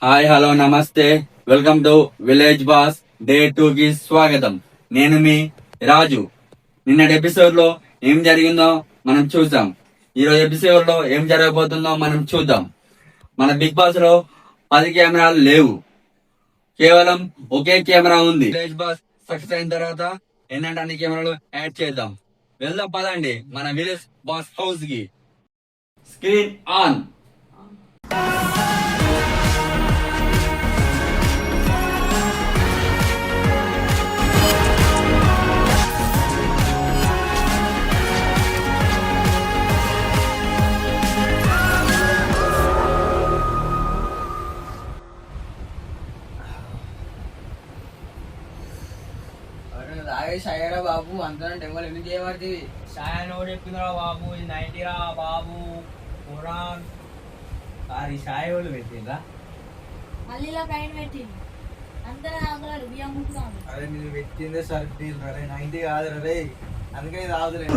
Hi hello నమస్తే, welcome to village boss day 2 కి స్వాగతం. నేను మీ రాజు. నిన్నటి ఎపిసోడ్ లో ఏం జరిగిందో మనం చూద్దాం. ఈరోజు ఎపిసోడ్ లో ఏం జరగబోతుందో మనం చూద్దాం. మన బిగ్ బాస్ లో 10 కెమెరాలు లేవు, కేవలం ఒకే కెమెరా ఉంది. విలేజ్ బాస్ సక్సెస్ అయిన తర్వాత ఎన్నంటే అన్ని కెమెరాలు యాడ్ చేద్దాం. వెళ్దాం పదండి మన విలేజ్ బాస్ హౌస్ కి. Screen on. సాయరా బాబు అంతా డెమోలు ఎందుకు చేయబడుతుంది? సాయన్ కూడా చెప్పిందిరా బాబు, ఇది 90 రా బాబు పురాణ్. అది సాయి వాళ్ళు పెట్టిందా? మళ్ళీ ఇలా పైన పెట్టింది అంతా తాగుతాడు బియ్యం ముట్టుతాడు. అరే మీరు పెట్టిందే సర్ది రే 90 కాదు రే, అందుకే ఇది ఆగుతలేదు.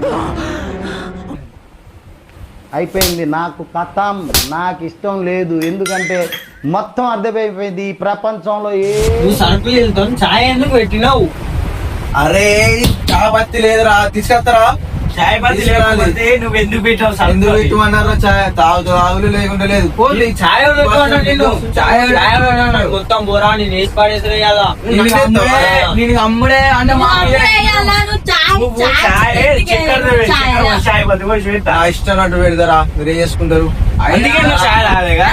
అయిపోయింది. నాకు కథం, నాకు ఇష్టం లేదు. ఎందుకంటే మొత్తం అర్థమైపోయింది ఈ ప్రపంచంలో నువ్వు సరుకులు వెళ్తాను చాయ్ ఎందుకు పెట్టినావు? అరే చాయ్ పత్తి లేదురా, తీసుకొస్తారా? చాయ్ పత్తి లేకపోతే నువ్వు ఎందుకు పెట్టావు? ఎందుకు పెట్టమన్నారా? చాయ్ తాగులు లేకుండా లేదు. చాయ్ మొత్తం బోరా నేను వేసి పడేసరే కదా. నేను అమ్ముడే అంటే చాయ్ పత్తి పోసి పెట్టా. ఇష్టం అన్నట్టు పెడతారా? మీరు ఏం చేసుకుంటారు? అందుకే నువ్వు చాయ్ రాలేగా?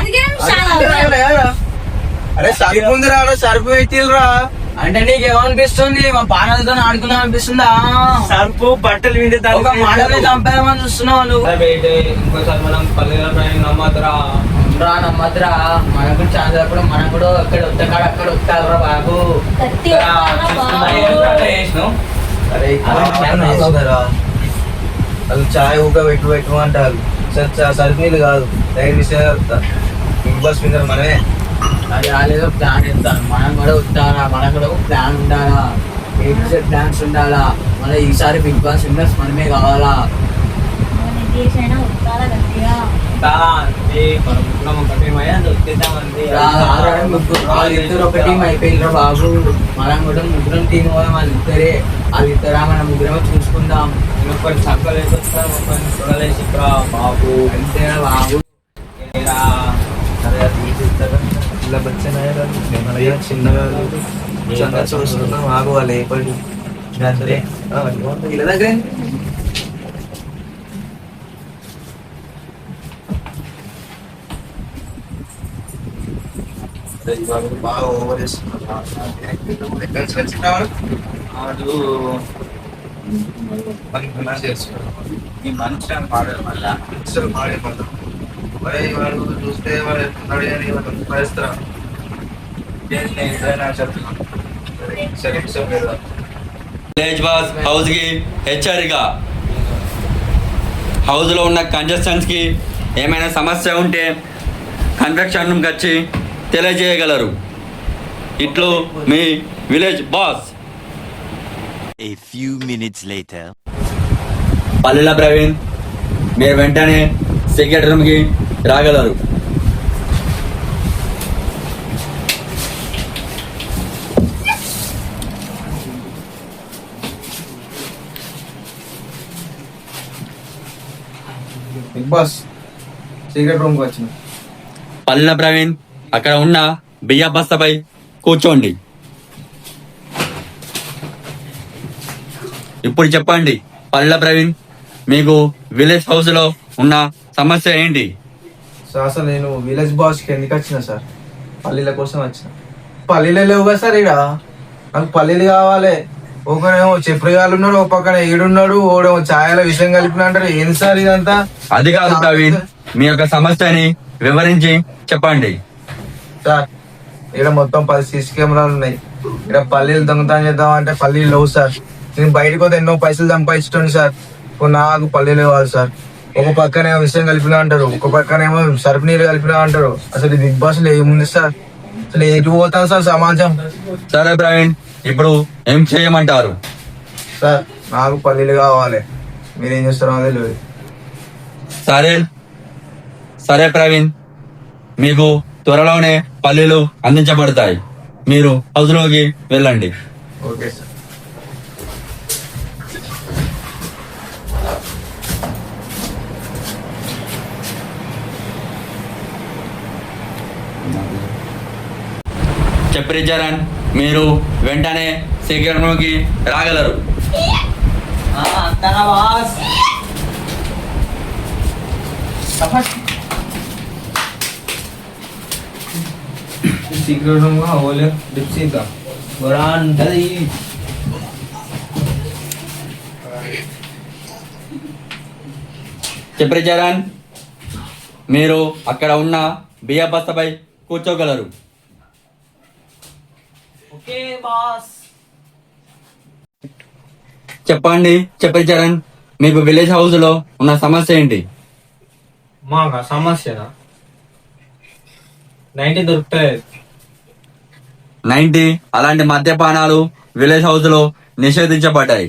అరే సరుపు ఉందిరా, సరుపు పెట్టిల్రా. అంటే నీకేమనిపిస్తుంది? మా పానాలతో ఆడుకుందాం అనిపిస్తుందా? సర్పు బట్టలు వింటే ఒక మాటలు చంపేమని చూస్తున్నావు నువ్వు. ఇంకోసారి మనం పల్లెల ప్రయాణం నమ్మద్దురా నమ్మద్దురా. మనకు ఛాన్స్ అప్పుడు మనం కూడా అక్కడ వస్తాడు అక్కడ వస్తారా బాబు. వాళ్ళు చాయ్ ఊక పెట్టు అంటారు. సరుకు నీళ్ళు కాదు, డైరెక్ట్ విషయం బిగ్ బాస్ మీద మనమే. అది రాలేదో ప్లాన్ ఇస్తాను. మనం కూడా వస్తారా, మనం కూడా ఒక ప్లాన్ ఉండాలా, ప్లాన్స్ ఉండాలా. మన ఈసారి బిగ్ బాస్ విన్నర్స్ మనమే కావాలా. వాళ్ళిద్దరు ఒక టీం అయిపోయిందిరా బాబు. మనం కూడా ముగ్గురం టీం వాళ్ళు ఇద్దరే. వాళ్ళిద్దరా మనం ముగ్గురమే చూసుకుందాం. ఒకటి సక్కలు వేసి వస్తాం, ఒకరిని చూడలేసి బాబు. అంతేనా బాబు? ఇలా చిన్నగా చూస్తున్నాం. ఆగు వాళ్ళు ఏపడి ఇలా దగ్గర బాగా ఓవర్ ఈ మనిషి పాడారు మళ్ళా వాడు చూస్తే వాడు పరిస్తారా? విలేజ్ బాస్ హౌస్ కి హెచ్చరిక. హౌస్ లో ఉన్న కంటెస్టెంట్స్ కి ఏమైనా సమస్య ఉంటే కన్వెక్షన్ రూమ్కి వచ్చి తెలియజేయగలరు. ఇట్లు మీ village boss. A few minutes later. పల్లెల ప్రవీణ్, మీరు వెంటనే సీక్రెట్ రూమ్ కి రాగలరు. బిగ్ బాస్ సీక్రెట్ రూమ్ కి వచ్చిన. పల్లెల ప్రవీణ్, అక్కడ ఉన్న బియ్య బస్తపై కూర్చోండి. ఇప్పుడు చెప్పండి పల్లెల ప్రవీణ్, మీకు విలేజ్ హౌస్ లో ఉన్న సమస్య ఏంటి? సార్ అసలు నేను విలేజ్ బాస్ కి ఎందుకు వచ్చిన సార్? పల్లీల కోసం వచ్చిన. పల్లీలే లేవు కదా సార్ ఇక్కడ. నాకు పల్లీలు కావాలి. ఒకనేమో చెప్పుగాలు ఉన్నాడు, ఒక పక్కన ఈడున్నాడు, ఓడేమో ఛాయల విషయం కలిపిన అంటారు. ఏంది సార్ ఇదంతా? అది కాదు ప్రవీణ్, మీ యొక్క సమస్యని వివరించి చెప్పండి. సార్ ఇక్కడ మొత్తం 10 సీసీ కెమెరాలు ఉన్నాయి. ఇక్కడ పల్లీలు దొంగతనం చేద్దాం అంటే పల్లీలు లేవు సార్. నేను బయటకు పోతే ఎన్నో పైసలు సంపాదించుకోండి సార్. నాకు పల్లీలు కావాలి సార్. ఒక పక్కనేమో విషయం కలిపినా అంటారు, ఒక పక్కనేమో సరుపు నీళ్ళు కలిపినా అంటారు. అసలు ఈ బిగ్ బాస్ లో ఏముంది సార్? అసలు ఎటు పోతాను సార్ సమాజం? సరే ప్రవీణ్, ఇప్పుడు ఏం చేయమంటారు? సార్ నాకు పల్లీలు కావాలి, మీరేం చేస్తారో తెలియదు. సరే సరే ప్రవీణ్, మీకు త్వరలోనే పల్లీలు అందించబడతాయి. మీరు హౌస్ లోకి వెళ్ళండి. Okay sir. చెప్పరి చరణ్, మీరు వెంటనే శీఘ్రంలోకి రాగలరు. అంతనా బాస్. సీక్రెట్ రూమ్ ఓలే డిప్సీగా బరాంటది. చెప్పరి చరణ్, మీరు అక్కడ ఉన్న బియ్య బస్తపై కూర్చోగలరు. Okay boss. చెప్పండి చెప్పరి చరణ్, మీకు విలేజ్ హౌస్ లో ఉన్న సమస్య ఏంటి? మాకు సమస్యనా 90 దొరుకుతాయి. 90 అలాంటి మద్యపానాలు విలేజ్ హౌస్ లో నిషేధించబడ్డాయి.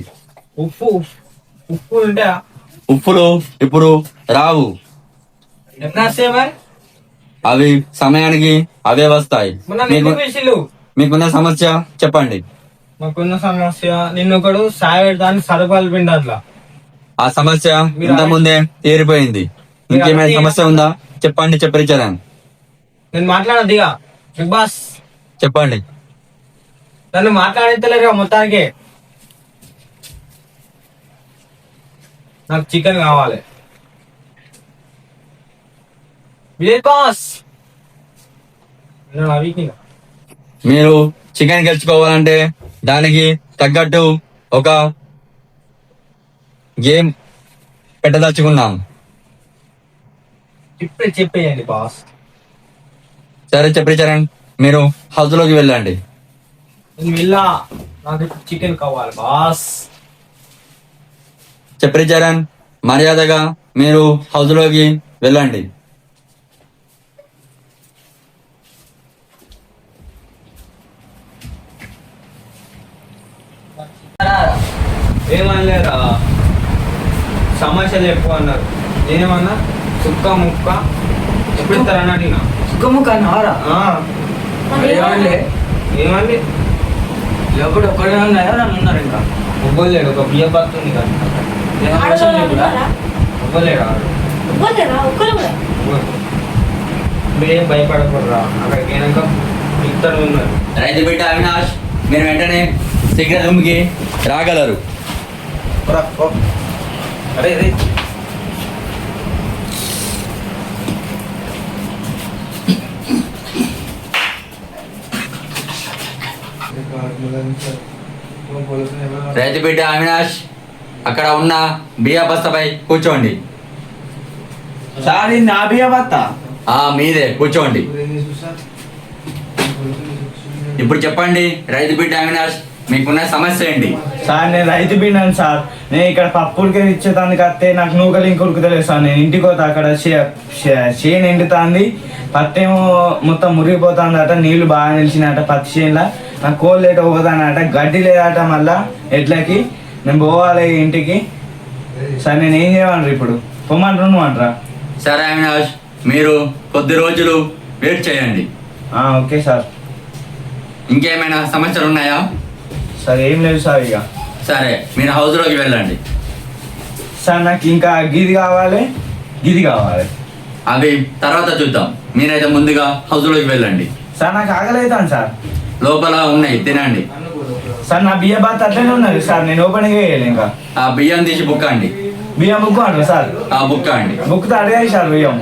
ఉప్పు ఉప్పు ఉంటాయా? ఉప్పులు ఇప్పుడు రావు, ఎప్పుడు వస్తాయి మరి? అవి సమయానికి అవే వస్తాయి. మొన్న నిన్ను పిలిచిల్లు. మీకున్న సమస్య చెప్పండి. మాకున్న సమస్య నిన్ను ఒకడు సాయ పెడతాను సరుపాలు పిండి అట్లా. ఆ సమస్య ఇంత ముందే తీరిపోయింది. ఇంకేమైనా సమస్య ఉందా చెప్పండి చెప్పరి చరణ్. నేను మాట్లాడదిగా బిగ్ బాస్. చెప్పండి. నన్ను మాట్లాడేస్తలేరు మొత్తానికి. నాకు చికెన్ కావాలి. Village boss. మీరు చికెన్ గెలుచుకోవాలంటే దానికి తగ్గట్టు ఒక గేమ్ పెట్టదలుచుకున్నాం. ఇప్పుడే చెప్పేయండి బాస్. సరే చెప్పరి చరణ్, మీరు హౌస్ లోకి వెళ్ళండి. నేను వెళ్ళా, నాకు ఇప్పుడు చికెన్ కావాలి బాస్. చెప్పరి చరణ్, మర్యాదగా మీరు హౌస్ లోకి వెళ్ళండి. ఏమనలేరా, సమస్యలు ఎక్కువ అన్నారు. నేనేమన్నా సుక్క ముక్క ఎప్పుడు ఇస్తారని అడిగినా. సుఖము కన్నారా? ఏమండి ఏమండి ఎప్పుడు ఒక్కడే ఉన్నాయో నన్ను ఉన్నారు ఇంకా. ఇవ్వలేడు, ఒక బియ్య పడుతుంది కదా. ఇవ్వలేడు ఒక్కరు కూడా మీరేం భయపడకూడరా, అక్కడికి అయినాక ఇద్దరు ఉన్నారు. రైతు బిడ్డ అవినాష్, మీరు వెంటనే శీఘ్ర రూమ్ కి రాగలరు. అరే అరే రైతు బిడ్డ అవినాష్, అక్కడ ఉన్న బియ్య బస్తపై కూర్చోండి. సార్ ఇది నా బియ్య బత్త. మీదే కూర్చోండి. ఇప్పుడు చెప్పండి రైతు బిడ్డ అవినాష్, మీకున్న సమస్య ఏంటి? సార్ నేను రైతు బిడ్డను సార్. నేను ఇక్కడ పప్పుడికి ఇచ్చేదానికి వస్తే నాకు నూకలు ఇంక ఉరుకుతలేదు సార్. నేను ఇంటికి పోతా, అక్కడ చేను ఎండుతుంది, పత్తి ఏమో మొత్తం మురిగిపోతుందట, నీళ్లు బాగా నిలిచినట పత్తి చేనులా. నాకు కోళ్ళు లేట పోతానట, గడ్డి లేదట. మళ్ళా ఎట్లకి నేను పోవాలి ఇంటికి. సార్ నేను ఏం చేయమంటారు ఇప్పుడు? పొమ్మంటారు నువ్వు అంటారా? సరే అవినాష్, మీరు కొద్ది రోజులు వెయిట్ చేయండి. Okay sir. ఇంకేమైనా సమస్యలు ఉన్నాయా? సార్ ఏం లేదు సార్. ఇక సరే, మీరు హౌస్ లోకి వెళ్ళండి. సార్ నాకు ఇంకా గిది కావాలి, గిది కావాలి. అవి తర్వాత చూద్దాం. మీరైతే ముందుగా హౌస్ లోకి వెళ్ళండి. సార్ నాకు ఆగలేదాను సార్. లోపల ఉన్నాయి, తినండి. సార్ నా బియ్య బాత్ అట్లనే ఉన్నది సార్, నేను ఓపెన్ చేయాలి. ఇంకా ఆ బియ్యం తీసి బుక్కండి. బియ్యం బుక్ అంటారు సార్? బుక్కండి. బుక్ అడిగాయి సార్ బియ్యం.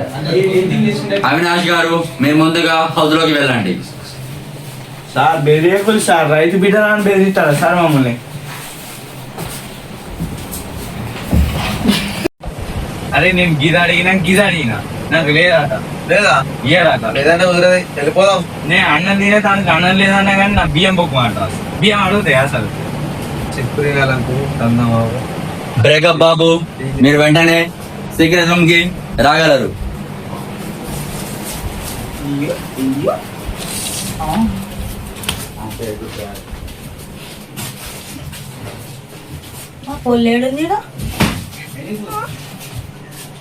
అవినాష్ గారు, మీరు ముందుగా హౌస్ లోకి వెళ్ళండి. సార్ బెదిరియకులు సార్, రైతు బిడ్డలని బెదిరిస్తారా సార్ మమ్మల్ని? అరే నేను గిది అడిగినా నాకు లేదట. లేదా ఇయ్యడట. లేదంటే వదిలేది, వెళ్ళిపోదాం. నేను అన్నం తినే దానికి అన్నం లేదన్నా కానీ నా బియ్యం బుక్ అంట. బియ్యం అడుగుతాయి అసలు. చెప్పు తినాలనుకుంటున్నా బాబు. బ్రేకప్ బాబు, మీరు వెంటనే శీఘ్ర రూమ్ కి రాగలరు. పొల్లేడుంది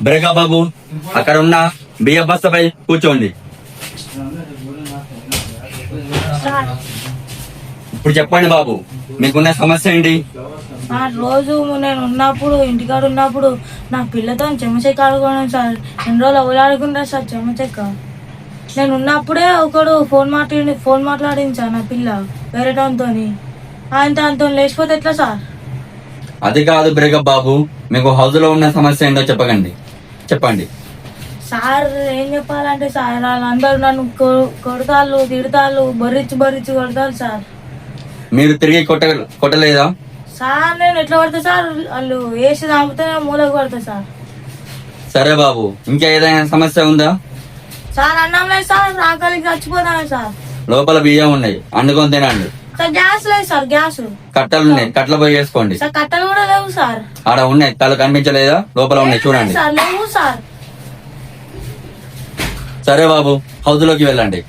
బ్రేకప్ బాబు, అక్కడ ఉన్న బియ్య బస్తపై కూర్చోండి. సార్ ఇప్పుడు చెప్పండి బాబు, మీకున్న సమస్య ఏంటి? రోజు నేను ఉన్నప్పుడు ఇంటికాడ ఉన్నప్పుడు నా పిల్లతో చెమచెక్క ఆడుకోవడం సార్. ఎన్ని రోజులు అవలాడుకుంటా సార్ చెమచెక్క. నేను ఉన్నప్పుడే ఒకడు ఫోన్ మాట్లాడింది సార్ నా పిల్ల వేరే దాంతో. ఆయనతో లేచిపోతే ఎట్లా సార్? అది కాదు బ్రేకప్ బాబు, మీకు హౌస్ లో ఉన్న సమస్య ఏంటో చెప్పండి. సార్ ఏం చెప్పాలంటే సార్ వాళ్ళందరూ నన్ను కొడతాళ్ళు, తిడతాళ్ళు, బొర్రిచ్చి కొడతారు సార్. మీరు తిరిగి కొట్టలేదా? సార్ నేను ఎట్లా పడతా సార్? వాళ్ళు వేసి తాగితే మూలకు పడతా సార్. సరే బాబు, ఇంకా ఏదైనా సమస్య ఉందా? సార్ అన్నం లేదు సార్, ఆకలికి చచ్చిపోతాను సార్. లోపల బియ్యం ఉన్నాయి, వండుకొని తినండి. సార్ గ్యాస్ లేదు సార్, గ్యాస్. కట్టలు ఉన్నాయి, కట్టలు పోయి వేసుకోండి. సార్ కట్టలు కూడా లేవు సార్. ఆడ ఉన్నాయి, కళ్ళు కనిపించలేదా? లోపల ఉన్నాయి, చూడండి. సార్ లేవు సార్. సరే బాబు, హౌస్ లోకి వెళ్ళండి.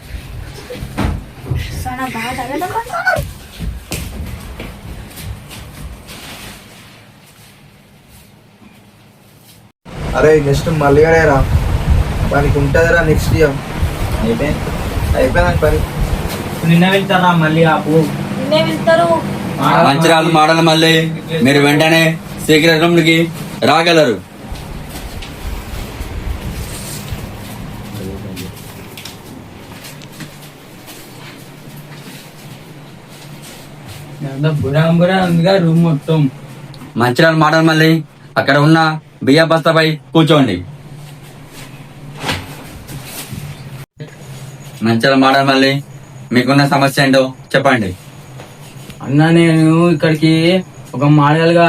సార్ నాకు బాగా తగ్గదమ్మా సార్. అరే నెక్స్ట్ మళ్ళీ రా పనికి ఉంటుందిరా నెక్స్ట్ ఇయర్. అయిపోయింది పని. నిన్న వెళ్తారా మళ్ళీ ఆపు. నిన్నే వెళ్తారు. మంచిరాలు మాడలు మళ్ళీ మీరు వెంటనే సీక్రెట్ రూమ్ కి రాగలరు. బురా ఉందిగా రూమ్ మొత్తం. మంచిరాలు మాడలు మళ్ళీ అక్కడ ఉన్న బియ్య బస్తాపై కూర్చోండి. మంచిరాలు మాడలు మళ్ళీ మీకున్న సమస్య ఏంటో చెప్పండి. అన్న నేను ఇక్కడికి ఒక మోడల్ గా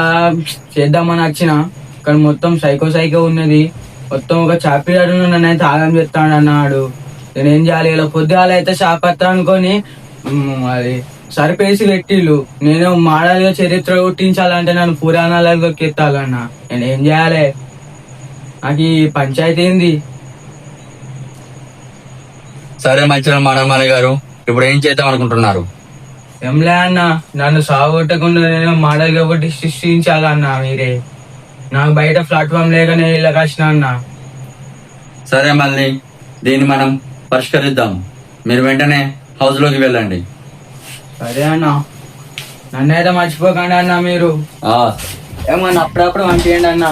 చేద్దామని వచ్చిన, ఇక్కడ మొత్తం సైకో ఉన్నది. మొత్తం ఒక చాపిరాడు నన్నైతే ఆగం చెప్తాడు అన్నాడు. నేను ఏం చేయాలి? ఇలా పొద్దుగాల అయితే షాపత్తా అనుకొని అది సరిపేసి పెట్టిళ్ళు. నేను మోడల్ గా చరిత్ర గుర్తించాలంటే నన్ను పురాణాలకు ఎత్తాలన్న. నేను ఏం చేయాలి? నాకు ఈ పంచాయతీ ఏంది? సరే మంచిరాలు మాడలు మళ్ళీ గారు, ఇప్పుడు ఏం చేద్దాం అనుకుంటున్నారు? ఏంలే అన్న, నన్ను సాగొట్టకుండా నేను మోడల్ గా ఒకటి సృష్టించాలన్నా. మీరే నాకు బయట ప్లాట్ఫామ్ లేక నేను ఇలా వచ్చిన అన్న. సరే మళ్ళీ దీన్ని మనం పరిష్కరిద్దాం. మీరు వెంటనే హౌస్ లోకి వెళ్ళండి. సరే అన్న, నన్నైతే మర్చిపోకండి అన్న. మీరు ఆ ఏమన్నా అప్పుడప్పుడు పంపించండి అన్న.